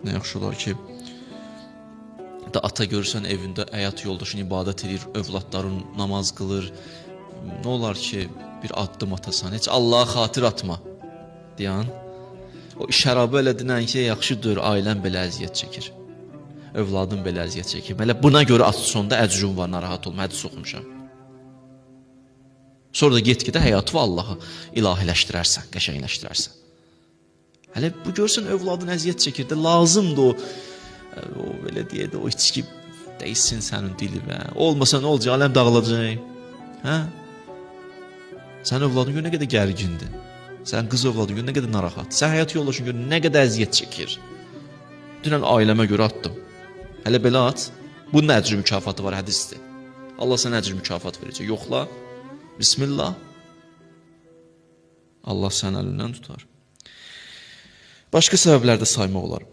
Nə yaxşı olar ki, da ata görürsən evində həyat yoldaşın ibadət edir, övladların namaz qılır. Nə olar ki, bir addım atasan, heç Allaha xatir atma deyən. O şərabı elə dinən ki, yaxşıdır, ailən belə əziyyət çəkir. Övladın belə əziyyət çəkir. Belə buna görə at sonda əcrüm var, narahat olma, hədis oxumuşam. Sonra da get-gedə həyatı və Allahı ilahiləşdirərsən, qəşəngləşdirərsən. Hələ bu görsən övladın əziyyət çəkir də, lazımdır o belə deyək də, o içki dəysin sənin dilinə. Olmasa nə olacaq, aləm dağılacaq. Hə? Sən övladın görə nə qədər gərgindir. Sən qız övladın görə nə qədər narahat. Sən həyat yoldaşın görə nə qədər əziyyət çəkir. Dünən ailəmə görə atdım. Hələ belə at. Bunun əcr mükafatı var, hədisdir. Allah sənə əcr mükafat verəcək. Yoxla. Bismillah. Allah sənin əlindən tutar. Başqa səbəblər də saymaq olar.